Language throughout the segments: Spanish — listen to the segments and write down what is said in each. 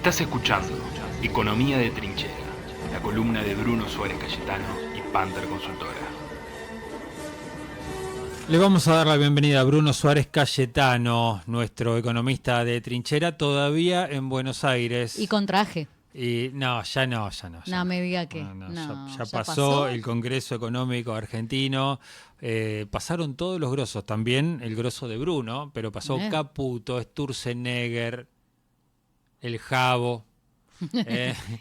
Estás escuchando Economía de Trinchera, la columna de Bruno Suárez Cayetano y Panther Consultora. Le vamos a dar la bienvenida a Bruno Suárez Cayetano, nuestro economista de trinchera, todavía en Buenos Aires. Y con traje. Y no. No me diga que. Ya pasó el Congreso Económico Argentino, pasaron todos los grosos, también el grosso de Bruno, pero pasó Caputo, Sturzenegger, el Jabo.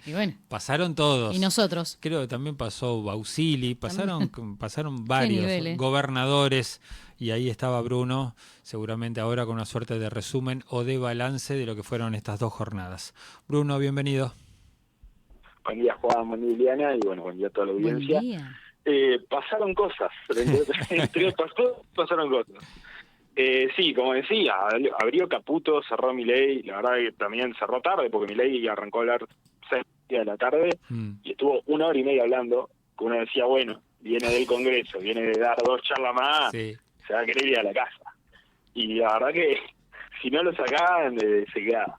Y bueno. Pasaron todos. Y nosotros. Creo que también pasó Bausili, pasaron varios gobernadores, y ahí estaba Bruno, seguramente ahora con una suerte de resumen o de balance de lo que fueron estas 2 jornadas. Bruno, bienvenido. Buen día, Juan, buen día, Liliana, y bueno, buen día a toda la audiencia. Buen día. Pasaron cosas, entre otras cosas, pasaron cosas. Sí, como decía, abrió Caputo, cerró Milei, la verdad que también cerró tarde, porque Milei arrancó a hablar 6 de la tarde, y estuvo 1 hora y media hablando, que uno decía, bueno, viene del Congreso, viene de dar 2 charlas más, sí, se va a querer ir a la casa. Y la verdad que si no lo sacaban, se quedaba.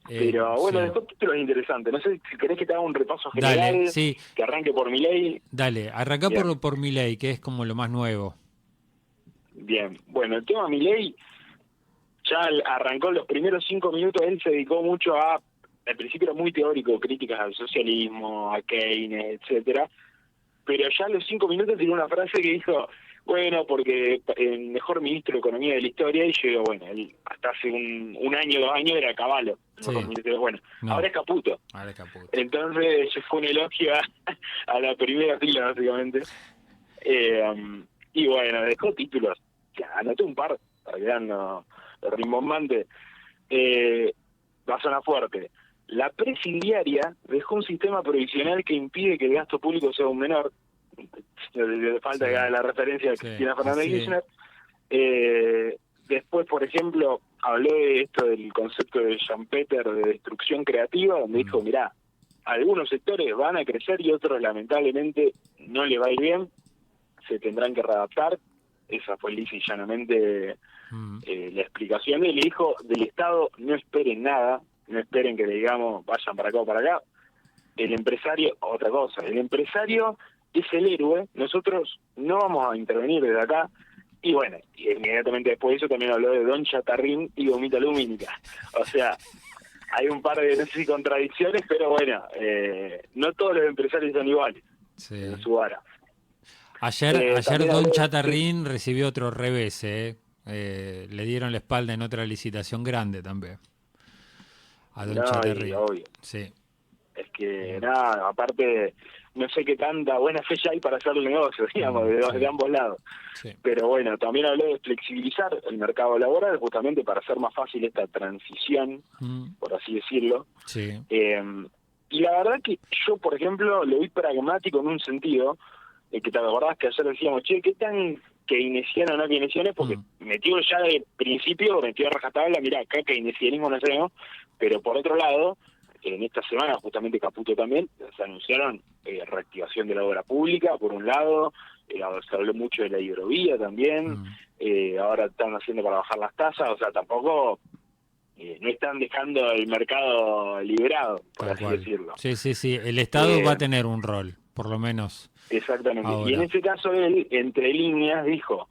Pero bueno, sí. después títulos interesantes. No sé si querés que te haga un repaso general. Dale, sí. Que arranque por Milei. Dale, arrancá por Milei, que es como lo más nuevo. Bien, bueno, el tema Milei ya arrancó los primeros 5 minutos, él se dedicó mucho a, al principio era muy teórico, críticas al socialismo, a Keynes, etcétera, pero ya a los 5 minutos tiene una frase que dijo, bueno, porque el mejor ministro de Economía de la historia, y yo digo, bueno, él hasta hace un año, 2 años era Cavallo, sí. Bueno, no. ahora es Caputo. Entonces fue un elogio a la primera fila, básicamente. Y bueno, dejó títulos, ya anoté un par, para que no rimbombante. Va a sonar fuerte. La presidiaria dejó un sistema provisional que impide que el gasto público sea un menor. Falta que haga la referencia a Cristina Fernández de Kirchner. Después, por ejemplo, habló de esto del concepto de Schumpeter de destrucción creativa, donde dijo, mirá, algunos sectores van a crecer y otros lamentablemente no le va a ir bien, se tendrán que readaptar. Esa fue lisa y llanamente la explicación. Él dijo, del Estado no esperen nada, no esperen que le digamos vayan para acá o para acá. El empresario, otra cosa, el empresario es el héroe, nosotros no vamos a intervenir desde acá. Y bueno, y inmediatamente después de eso también habló de Don Chatarrín y Gomita Lumínica. O sea, hay un par de, no sé si contradicciones, pero bueno, no todos los empresarios son iguales en su vara. Ayer Don Chatarrín recibió otro revés, le dieron la espalda en otra licitación grande también. A Don Chatarrín. Obvio. Sí. Es que nada, aparte, no sé qué tanta buena fe ya hay para hacer el negocio, digamos, de ambos lados. Sí. Pero bueno, también habló de flexibilizar el mercado laboral justamente para hacer más fácil esta transición, por así decirlo. Sí. Y la verdad que yo, por ejemplo, lo vi pragmático en un sentido, que te acordás que ayer decíamos, che, ¿qué tan keynesiano o no keynesiano? Porque metió ya de principio, metió a rajatabla, mirá, acá keynesianismo no sabemos, pero por otro lado, en esta semana justamente Caputo también, se anunciaron reactivación de la obra pública, por un lado, se habló mucho de la hidrovía también, ahora están haciendo para bajar las tasas, o sea, tampoco no están dejando el mercado liberado, por así decirlo. Sí, el Estado va a tener un rol, por lo menos. Exactamente, ahora. Y en ese caso él, entre líneas, dijo,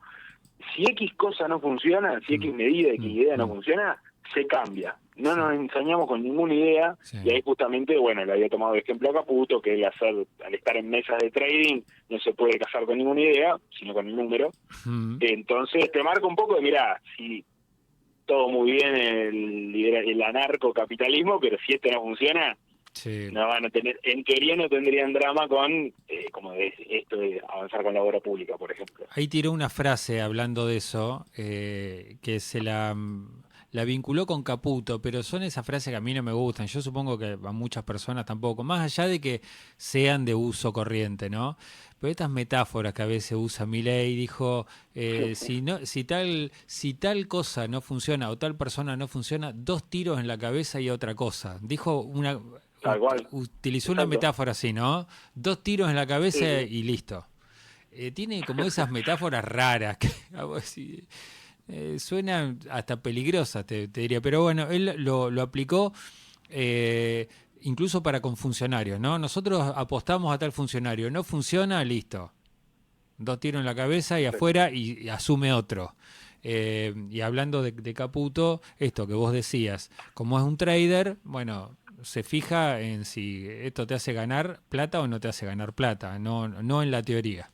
si X cosa no funciona, si X medida, X idea no funciona, se cambia. No nos ensañamos con ninguna idea, y ahí justamente, bueno, le había tomado de ejemplo a Caputo, que al estar en mesas de trading, no se puede casar con ninguna idea, sino con el número. Entonces te marca un poco de, mirá, si todo muy bien el anarcocapitalismo, pero si esto no funciona, no van a tener, en teoría no tendrían drama con, como esto de avanzar con la obra pública, por ejemplo. Ahí tiró una frase hablando de eso, que se la vinculó con Caputo, pero son esas frases que a mí no me gustan. Yo supongo que a muchas personas tampoco, más allá de que sean de uso corriente, ¿no? Pero estas metáforas que a veces usa Milei, dijo, si tal cosa no funciona o tal persona no funciona, 2 tiros en la cabeza y otra cosa. Dijo utilizó una metáfora así, ¿no? 2 tiros en la cabeza y listo. Tiene como esas metáforas raras que suenan hasta peligrosas, te diría. Pero bueno, él lo aplicó incluso para con funcionarios, ¿no? Nosotros apostamos a tal funcionario, no funciona, listo. 2 tiros en la cabeza y afuera y asume otro. Y hablando de Caputo, esto que vos decías, como es un trader, bueno, se fija en si esto te hace ganar plata o no te hace ganar plata, no en la teoría.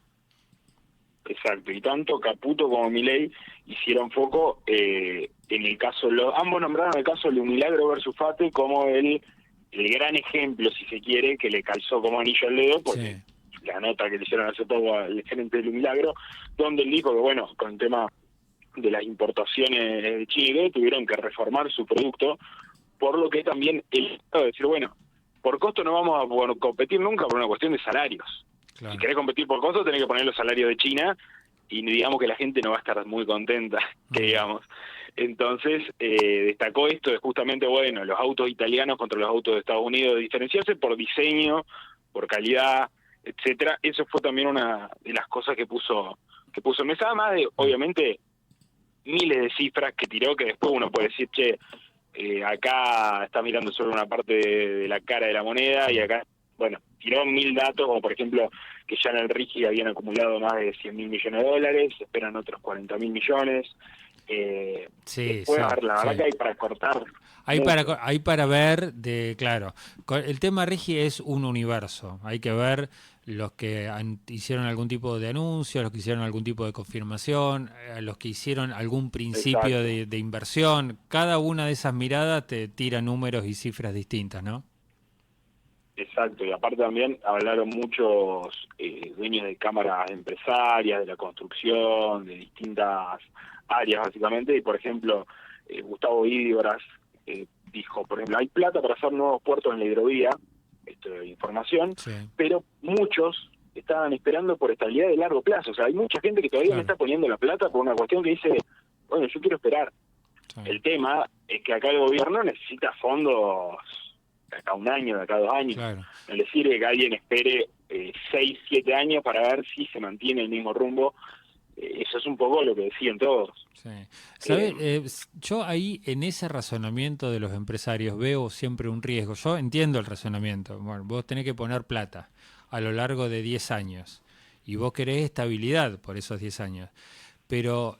Exacto, y tanto Caputo como Milei hicieron foco en el caso, ambos nombraron el caso de Milagro versus Fate como el gran ejemplo, si se quiere, que le calzó como anillo al dedo, porque la nota que le hicieron hace poco al gerente de Milagro, donde él dijo que, bueno, con el tema de las importaciones de Chile, tuvieron que reformar su producto, por lo que también él decir, bueno, por costo no vamos a competir nunca por una cuestión de salarios. Claro. Si querés competir por costo, tenés que poner los salarios de China y digamos que la gente no va a estar muy contenta, que digamos. Entonces, destacó esto de justamente, bueno, los autos italianos contra los autos de Estados Unidos, diferenciarse por diseño, por calidad, etcétera. Eso fue también una de las cosas que puso en mesa, además de, obviamente, miles de cifras que tiró, que después uno puede decir, che, acá está mirando solo una parte de la cara de la moneda, y acá, bueno, tiró 1000 datos, como por ejemplo que ya en el RIGI habían acumulado más de 100.000 millones de dólares, se esperan otros 40.000 millones. Después, la verdad que hay para cortar. Hay para ver, claro, el tema RIGI es un universo, hay que ver los que hicieron algún tipo de anuncio, los que hicieron algún tipo de confirmación, los que hicieron algún principio de inversión. Cada una de esas miradas te tira números y cifras distintas, ¿no? Exacto, y aparte también hablaron muchos dueños de cámaras empresarias, de la construcción, de distintas áreas básicamente, y por ejemplo, Gustavo Idibras dijo, por ejemplo, hay plata para hacer nuevos puertos en la hidrovía, esto es información, pero muchos estaban esperando por estabilidad de largo plazo, o sea, hay mucha gente que todavía no está poniendo la plata por una cuestión que dice, bueno, yo quiero esperar. El tema es que acá el gobierno necesita fondos de acá 1 año, de acá 2 años. No le sirve que alguien espere 6, 7 años para ver si se mantiene el mismo rumbo. Eso es un poco lo que decían todos. ¿Sabes? Yo ahí en ese razonamiento de los empresarios veo siempre un riesgo. Yo entiendo el razonamiento. Bueno, vos tenés que poner plata a lo largo de 10 años y vos querés estabilidad por esos 10 años. Pero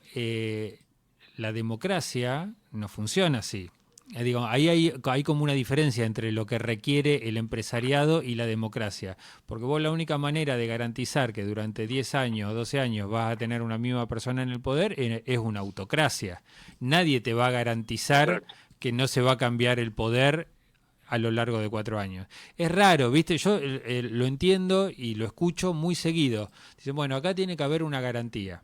la democracia no funciona así. Digo, ahí hay como una diferencia entre lo que requiere el empresariado y la democracia, porque vos la única manera de garantizar que durante 10 años o 12 años vas a tener una misma persona en el poder es una autocracia. Nadie te va a garantizar que no se va a cambiar el poder a lo largo de 4 años. Es raro, ¿viste? Yo lo entiendo y lo escucho muy seguido. Dicen, bueno, acá tiene que haber una garantía.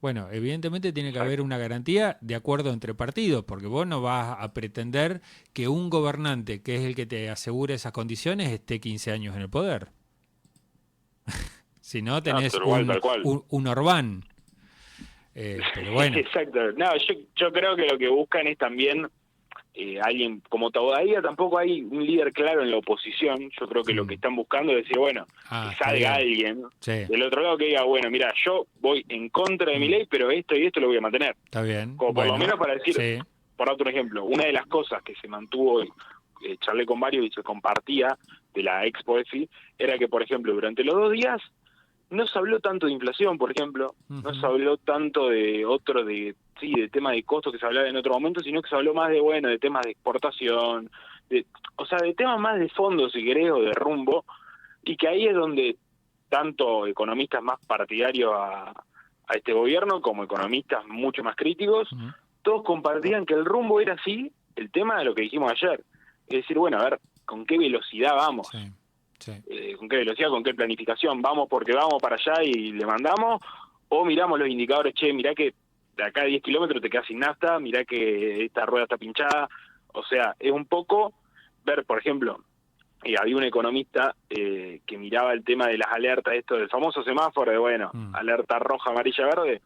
Bueno, evidentemente tiene que haber una garantía de acuerdo entre partidos, porque vos no vas a pretender que un gobernante, que es el que te asegura esas condiciones, esté 15 años en el poder. Si no, tenés un Orbán. Pero bueno. Exacto. No, yo creo que lo que buscan es también alguien, como todavía tampoco hay un líder claro en la oposición, yo creo que lo que están buscando es decir, bueno, que salga alguien del otro lado que diga, bueno, mira, yo voy en contra de mi ley, pero esto y esto lo voy a mantener. Está bien. Como por lo menos para decir, por otro ejemplo, una de las cosas que se mantuvo, charlé con varios y se compartía de la Expo EFI, era que, por ejemplo, durante los 2 días no se habló tanto de inflación, por ejemplo, no se habló tanto de de temas de costos que se hablaba en otro momento, sino que se habló más de temas de exportación, de temas más de fondo, si querés, o de rumbo, y que ahí es donde tanto economistas más partidarios a este gobierno como economistas mucho más críticos, todos compartían que el rumbo era así, el tema de lo que dijimos ayer, es decir, bueno, a ver, ¿con qué velocidad vamos? ¿Con qué velocidad, con qué planificación? ¿Vamos porque vamos para allá y le mandamos? ¿O miramos los indicadores, che, mirá que de acá a 10 kilómetros te quedas sin nafta, mirá que esta rueda está pinchada? O sea, es un poco ver, por ejemplo, había un economista que miraba el tema de las alertas, esto del famoso semáforo de, alerta roja, amarilla, verde.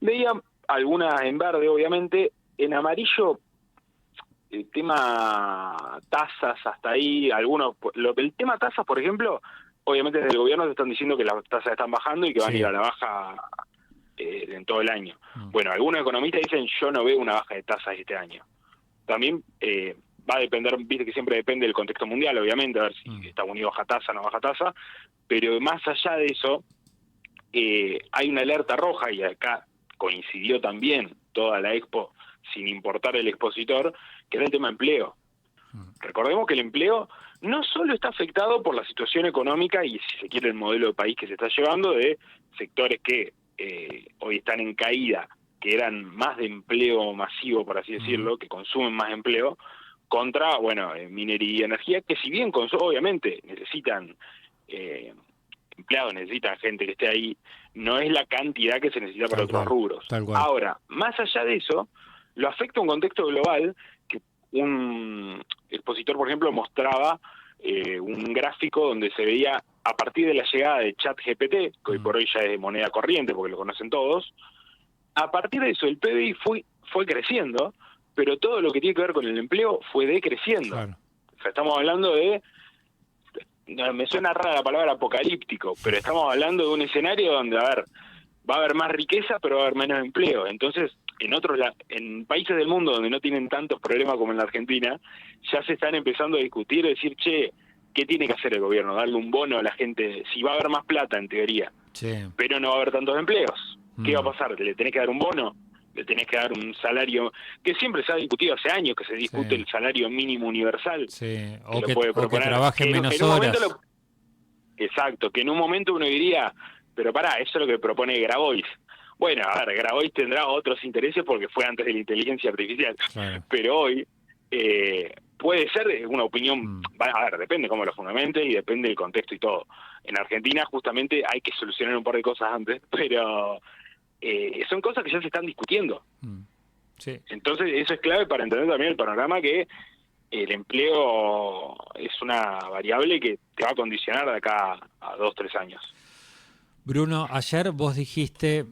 Veía algunas en verde, obviamente, en amarillo el tema tasas hasta ahí, el tema tasas, por ejemplo, obviamente desde el gobierno te están diciendo que las tasas están bajando y que van a ir a la baja en todo el año. Bueno, algunos economistas dicen yo no veo una baja de tasas este año. También va a depender, viste que siempre depende del contexto mundial, obviamente, a ver si Estados Unidos baja tasa o no baja tasa, pero más allá de eso, hay una alerta roja, y acá coincidió también toda la expo, sin importar el expositor, que era el tema empleo. Recordemos que el empleo no solo está afectado por la situación económica y, si se quiere, el modelo de país que se está llevando, de sectores que hoy están en caída, que eran más de empleo masivo, por así decirlo, que consumen más empleo, contra, bueno, minería y energía, que si bien obviamente necesitan empleados, necesitan gente que esté ahí, no es la cantidad que se necesita para otros rubros. Ahora, más allá de eso, lo afecta un contexto global, que un expositor, por ejemplo, mostraba un gráfico donde se veía, a partir de la llegada de ChatGPT, que hoy por hoy ya es de moneda corriente porque lo conocen todos, a partir de eso el PBI fue creciendo, pero todo lo que tiene que ver con el empleo fue decreciendo. Claro. O sea, estamos hablando de, me suena rara la palabra apocalíptico, pero estamos hablando de un escenario donde, a ver, va a haber más riqueza, pero va a haber menos empleo. Entonces, en países del mundo donde no tienen tantos problemas como en la Argentina, ya se están empezando a discutir, decir, che, ¿qué tiene que hacer el gobierno? Darle un bono a la gente, si va a haber más plata en teoría, pero no va a haber tantos empleos. ¿Qué va a pasar? ¿Le tenés que dar un bono? ¿Le tenés que dar un salario? Que siempre se ha discutido, hace años que se discute el salario mínimo universal. O que trabajen menos horas. Exacto, que en un momento uno diría, pero pará, eso es lo que propone Grabois. Bueno, a ver, Grabois tendrá otros intereses porque fue antes de la inteligencia artificial. Claro. Pero hoy puede ser una opinión, a ver, depende cómo lo fundamente y depende del contexto y todo. En Argentina justamente hay que solucionar un par de cosas antes, pero son cosas que ya se están discutiendo. Entonces eso es clave para entender también el panorama, que el empleo es una variable que te va a condicionar de acá a 2-3 años. Bruno, ayer vos dijiste,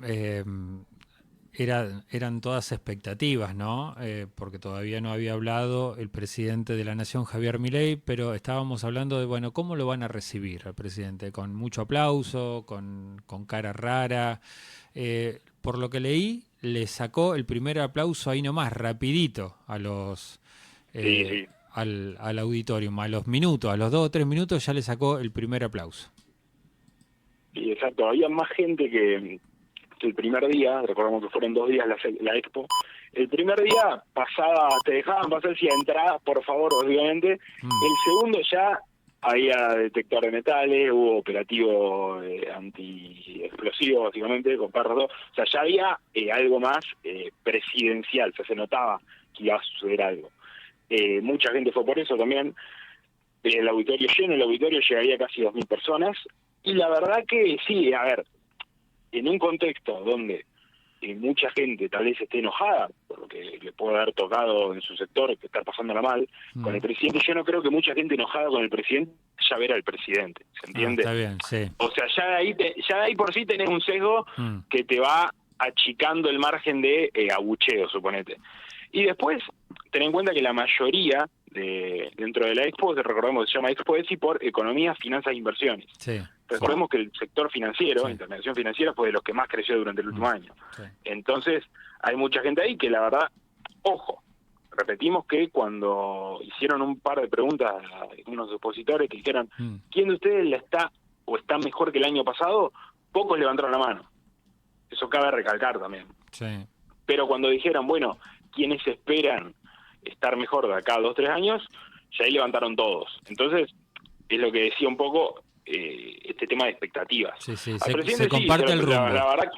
eran todas expectativas, ¿no? Porque todavía no había hablado el presidente de la Nación, Javier Milei, pero estábamos hablando de, bueno, ¿cómo lo van a recibir al presidente? ¿Con mucho aplauso? ¿Con cara rara? Por lo que leí, le sacó el primer aplauso ahí nomás, rapidito, a los al auditorium, a los minutos, a los 2 o 3 minutos ya le sacó el primer aplauso. Sí, exacto. Había más gente que el primer día, recordamos que fueron 2 días la expo. El primer día te dejaban pasar si entraba, por favor, obviamente. El segundo ya había detector de metales, hubo operativo anti-explosivo, básicamente, con perros. O sea, ya había algo más presidencial, o sea, se notaba que iba a suceder algo. Mucha gente fue por eso también. El auditorio lleno, el auditorio llegaría casi 2.000 personas. Y la verdad que sí, a ver, en un contexto donde mucha gente tal vez esté enojada por lo que le puede haber tocado en su sector, que está pasándola mal con el presidente, yo no creo que mucha gente enojada con el presidente ya ver al presidente, ¿se entiende? Está bien, sí. O sea, ya de ahí por sí tenés un sesgo que te va achicando el margen de abucheo, suponete. Y después, ten en cuenta que la mayoría dentro de la Expo, recordemos que se llama Expo ESI por Economía, Finanzas e Inversiones. Sí. Recordemos que el sector financiero, intermediación financiera, fue de los que más creció durante el último año. Entonces, hay mucha gente ahí que la verdad, ojo, repetimos que cuando hicieron un par de preguntas a unos opositores que dijeron, ¿quién de ustedes está mejor que el año pasado? Pocos levantaron la mano. Eso cabe recalcar también. Pero cuando dijeron, bueno, ¿quiénes esperan estar mejor de acá a 2-3 años? Ya ahí levantaron todos. Entonces, es lo que decía un poco este tema de expectativas. Se comparte el rumbo. La verdad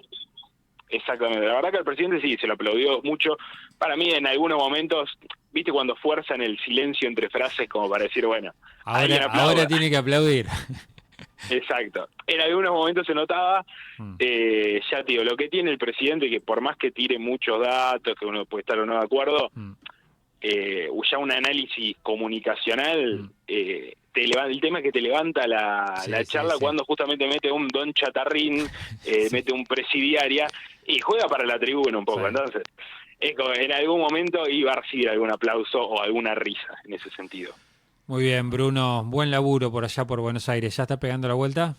exactamente, la verdad que al presidente sí, se lo aplaudió mucho. Para mí, en algunos momentos, viste cuando fuerzan el silencio entre frases como para decir, bueno, ahora tiene que aplaudir. Exacto. En algunos momentos se notaba, ya te digo, lo que tiene el presidente, que por más que tire muchos datos, que uno puede estar o no de acuerdo, ya un análisis comunicacional, el tema es que te levanta la charla cuando justamente mete un don chatarrín, mete un presidiaria y juega para la tribuna un poco. Entonces, es como, en algún momento iba a recibir algún aplauso o alguna risa en ese sentido. Muy bien, Bruno, buen laburo por allá por Buenos Aires. ¿Ya está pegando la vuelta?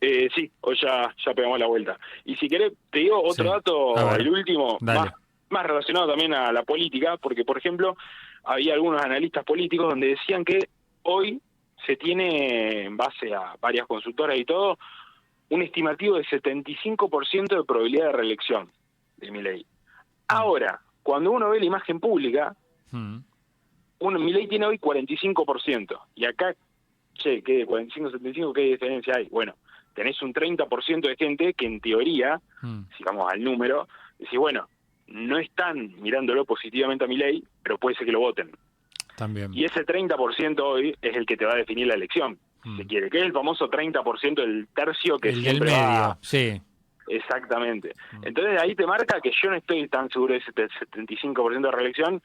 Sí, hoy ya pegamos la vuelta. Y si querés, te digo otro dato, el último, más relacionado también a la política, porque, por ejemplo, había algunos analistas políticos donde decían que hoy se tiene, en base a varias consultoras y todo, un estimativo de 75% de probabilidad de reelección de Milei. Ahora, cuando uno ve la imagen pública, Milei tiene hoy 45%, y acá, che, ¿qué? 45-75, ¿qué diferencia hay? Bueno, tenés un 30% de gente que en teoría, si vamos al número, decís, bueno, no están mirándolo positivamente a Milei, pero puede ser que lo voten. También. Y ese 30% hoy es el que te va a definir la elección, si se quiere, que es el famoso 30% del tercio que el siempre del medio, va... sí. Exactamente. Entonces ahí te marca que yo no estoy tan seguro de ese 75% de reelección.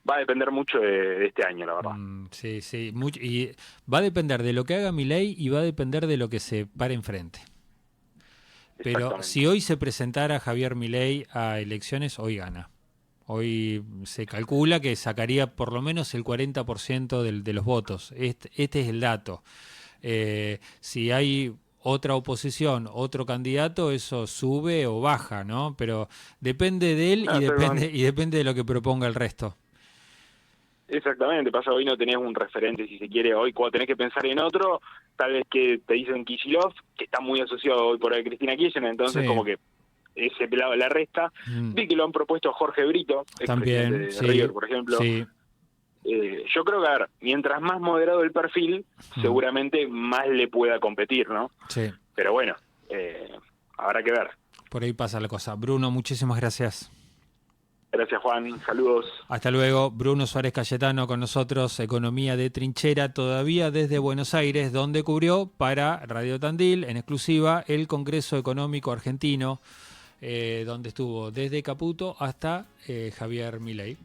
Va a depender mucho de este año, la verdad. Sí, sí. Y va a depender de lo que haga Milei y va a depender de lo que se pare enfrente. Pero si hoy se presentara Javier Milei a elecciones, hoy gana. Hoy se calcula que sacaría por lo menos el 40% de los votos. Este es el dato. Si hay otra oposición, otro candidato, eso sube o baja, ¿no? Pero depende de él y depende de lo que proponga el resto. Exactamente, pasa hoy no tenés un referente, si se quiere, hoy cuando tenés que pensar en otro, tal vez que te dicen Kicillof, que está muy asociado hoy por ahí a Cristina Kirchner, entonces como que ese pelado la resta. Vi que lo han propuesto Jorge Brito, también, de River, por ejemplo. Sí. Yo creo que, a ver, mientras más moderado el perfil, seguramente más le pueda competir, ¿no? Sí. Pero bueno, habrá que ver. Por ahí pasa la cosa. Bruno, muchísimas gracias. Gracias, Juan. Saludos. Hasta luego. Bruno Suárez Cayetano con nosotros, Economía de Trinchera, todavía desde Buenos Aires, donde cubrió para Radio Tandil, en exclusiva, el Congreso Económico Argentino, donde estuvo desde Caputo hasta Javier Milei.